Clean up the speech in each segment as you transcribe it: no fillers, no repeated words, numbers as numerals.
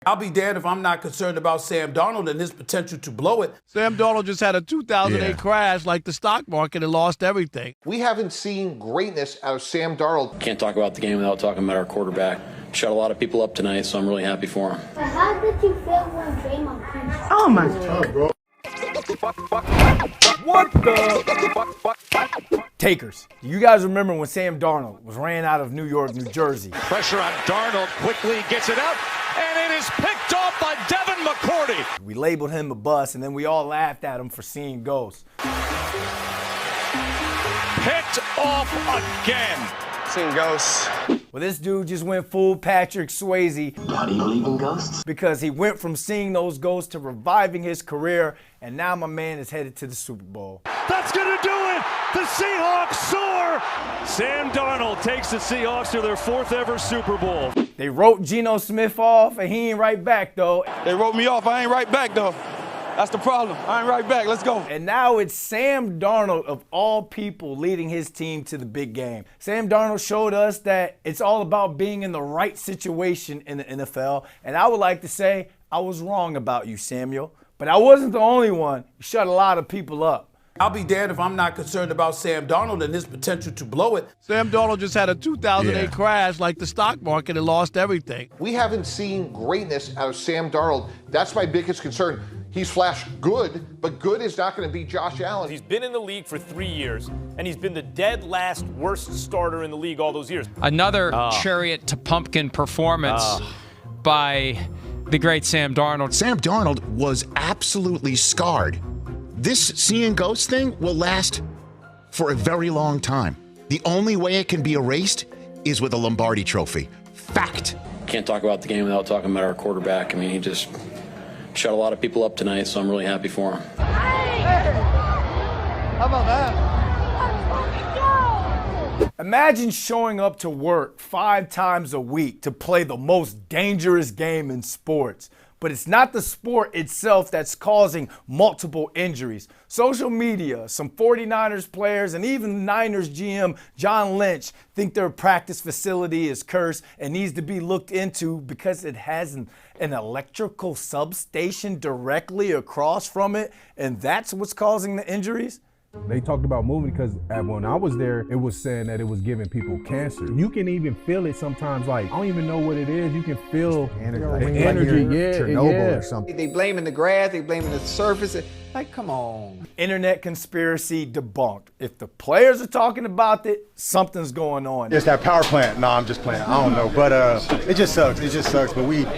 I'll be damned if I'm not concerned about Sam Darnold and his potential to blow it. Sam Darnold just had a 2008 crash like the stock market and lost everything. We haven't seen greatness out of Sam Darnold. Can't talk about the game without talking about our quarterback. Shut a lot of people up tonight, so I'm really happy for him. How did you feel when Draymond Green? Oh my God, bro. What the? Takers, do you guys remember when Sam Darnold was ran out of New York, New Jersey? Pressure on Darnold, quickly gets it out, and it is picked off by Devin McCourty. We labeled him a bust, and then we all laughed at him for seeing ghosts. Picked off again. Seeing ghosts. Well, this dude just went full Patrick Swayze. How do you believe in ghosts? Because he went from seeing those ghosts to reviving his career, and now my man is headed to the Super Bowl. That's going to do it! The Seahawks soar! Sam Darnold takes the Seahawks to their 4th ever Super Bowl. They wrote Geno Smith off, and he ain't right back, though. They wrote me off. I ain't right back, though. That's the problem. I ain't right back. Let's go. And now it's Sam Darnold, of all people, leading his team to the big game. Sam Darnold showed us that it's all about being in the right situation in the NFL. And I would like to say I was wrong about you, Samuel. But I wasn't the only one. You shut a lot of people up. I'll be damned if I'm not concerned about Sam Darnold and his potential to blow it. Sam Darnold just had a 2008 crash like the stock market and lost everything. We haven't seen greatness out of Sam Darnold. That's my biggest concern. He's flashed good, but good is not going to be Josh Allen. He's been in the league for 3 years, and he's been the dead last worst starter in the league all those years. Another chariot to pumpkin performance by the great Sam Darnold. Sam Darnold was absolutely scarred. This seeing ghosts thing will last for a very long time. The only way it can be erased is with a Lombardi trophy. Fact. Can't talk about the game without talking about our quarterback. I mean, he just shut a lot of people up tonight, so I'm really happy for him. Hey! How about that? Imagine showing up to work 5 times a week to play the most dangerous game in sports. But it's not the sport itself that's causing multiple injuries. Social media, some 49ers players, and even Niners GM John Lynch think their practice facility is cursed and needs to be looked into because it has an electrical substation directly across from it, and that's what's causing the injuries? They talked about moving because when I was there, it was saying that it was giving people cancer. You can even feel it sometimes, like, I don't even know what it is. You can feel the energy, Chernobyl or something. They blaming the grass, they blaming the surface. Like, come on. Internet conspiracy debunked. If the players are talking about it, something's going on. It's that power plant. No, I'm just playing. I don't know, but it just sucks. It just sucks. But we do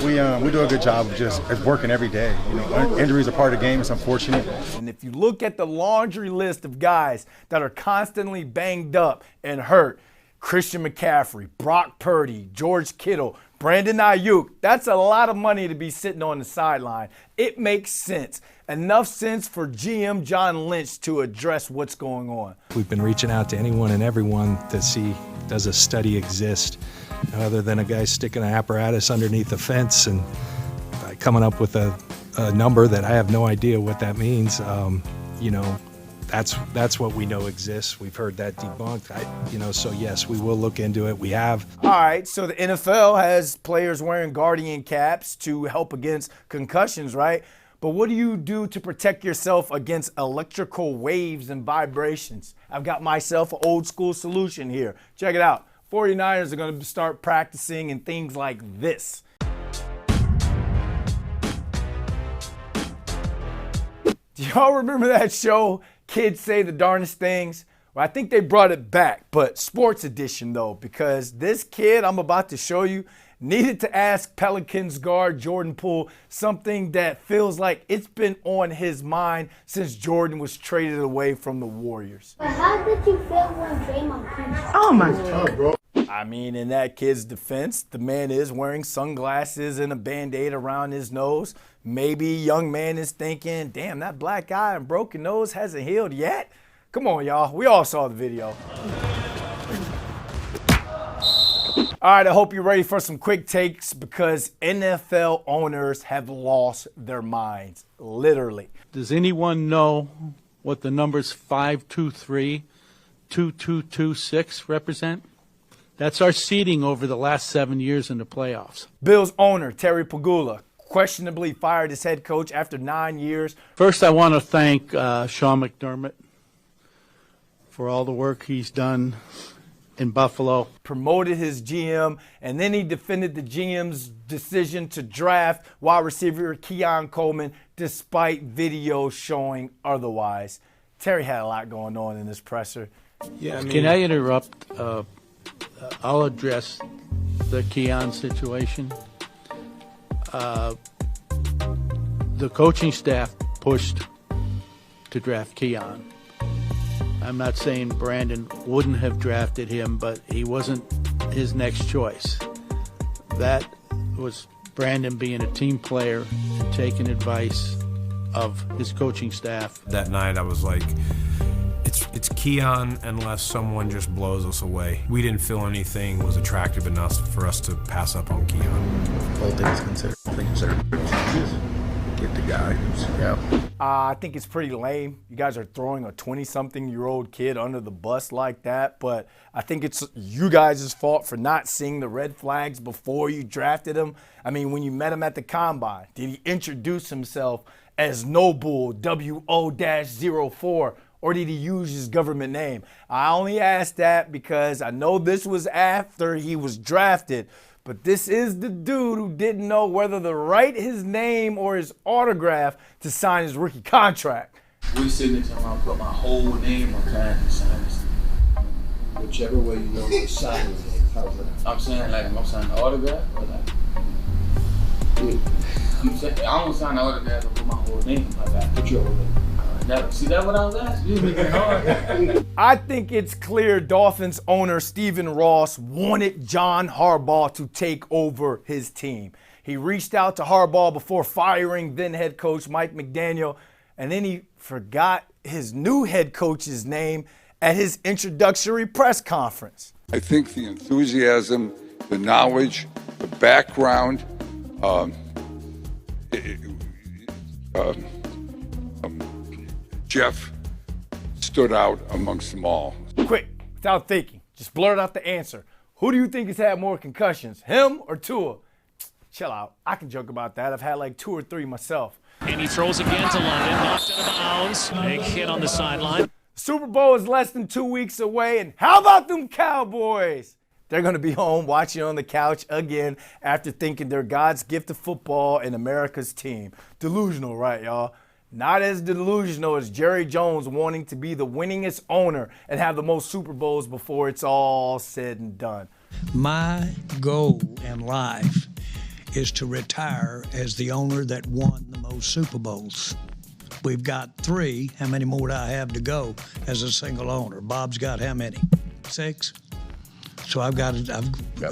a good job of just working every day. You know, injuries are part of the game. It's unfortunate. And if you look at the laundry list of guys that are constantly banged up and hurt, Christian McCaffrey, Brock Purdy, George Kittle, Brandon Ayuk, that's a lot of money to be sitting on the sideline. It makes sense. Enough sense for GM John Lynch to address what's going on. We've been reaching out to anyone and everyone to see, does a study exist, other than a guy sticking an apparatus underneath a fence and coming up with a number that I have no idea what that means. You know, that's what we know exists. We've heard that debunked. So yes, we will look into it. We have. All right, so the NFL has players wearing Guardian caps to help against concussions, right? But what do you do to protect yourself against electrical waves and vibrations? I've got myself an old school solution here. Check it out. 49ers are going to start practicing in things like this. Do y'all remember that show, Kids Say the Darndest Things? Well, I think they brought it back, but sports edition though, because this kid I'm about to show you needed to ask Pelicans guard Jordan Poole something that feels like it's been on his mind since Jordan was traded away from the Warriors. But how did you feel when Draymond Green? Oh my God, bro. I mean, in that kid's defense, the man is wearing sunglasses and a Band-Aid around his nose. Maybe young man is thinking, damn, that black eye and broken nose hasn't healed yet. Come on, y'all. We all saw the video. All right, I hope you're ready for some quick takes because NFL owners have lost their minds, literally. Does anyone know what the numbers 523, 2226 represent? That's our seeding over the last 7 years in the playoffs. Bills owner Terry Pegula questionably fired his head coach after 9 years. First, I want to thank Sean McDermott for all the work he's done in Buffalo. Promoted his GM, and then he defended the GM's decision to draft wide receiver Keon Coleman despite video showing otherwise. Terry had a lot going on in this presser. Yeah, Can I interrupt? I'll address the Keon situation. The coaching staff pushed to draft Keon. I'm not saying Brandon wouldn't have drafted him, but he wasn't his next choice. That was Brandon being a team player and taking advice of his coaching staff. That night I was like, it's Keon unless someone just blows us away. We didn't feel anything was attractive enough for us to pass up on Keon. All things considered, get the guy. Yeah. I think it's pretty lame. You guys are throwing a 20-something-year-old kid under the bus like that, but I think it's you guys' fault for not seeing the red flags before you drafted him. I mean, when you met him at the Combine, did he introduce himself as Noble WO-04, or did he use his government name? I only asked that because I know this was after he was drafted, but this is the dude who didn't know whether to write his name or his autograph to sign his rookie contract. We signature, I'm gonna put my whole name on time to sign this. Whichever way you know to sign it. How's that? I'm saying like I'm gonna sign the autograph or like. I'm saying I don't sign the autograph and put my whole name. Like I put your whole name. See that what I was asking? You making it hard. I think it's clear Dolphins owner Stephen Ross wanted John Harbaugh to take over his team. He reached out to Harbaugh before firing then head coach Mike McDaniel, and then he forgot his new head coach's name at his introductory press conference. I think the enthusiasm, the knowledge, the background, Jeff stood out amongst them all. Quick, without thinking, just blurt out the answer. Who do you think has had more concussions, him or Tua? Chill out. I can joke about that. I've had like 2 or 3 myself. And he throws again to London, knocked out of bounds. Big hit on the sideline. Super Bowl is less than 2 weeks away, and how about them Cowboys? They're going to be home watching on the couch again after thinking they're God's gift of football and America's team. Delusional, right, y'all? Not as delusional as Jerry Jones wanting to be the winningest owner and have the most Super Bowls before it's all said and done. My goal in life is to retire as the owner that won the most Super Bowls. We've got 3. How many more do I have to go as a single owner? Bob's got how many? 6? So I've got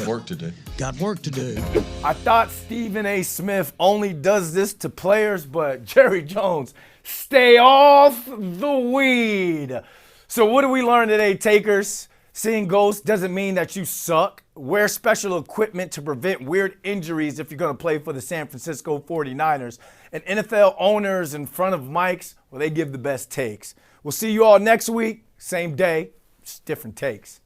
work to do. Got work to do. I thought Stephen A. Smith only does this to players, but Jerry Jones, stay off the weed. So what do we learn today, takers? Seeing ghosts doesn't mean that you suck. Wear special equipment to prevent weird injuries if you're going to play for the San Francisco 49ers. And NFL owners in front of mics, well, they give the best takes. We'll see you all next week, same day, just different takes.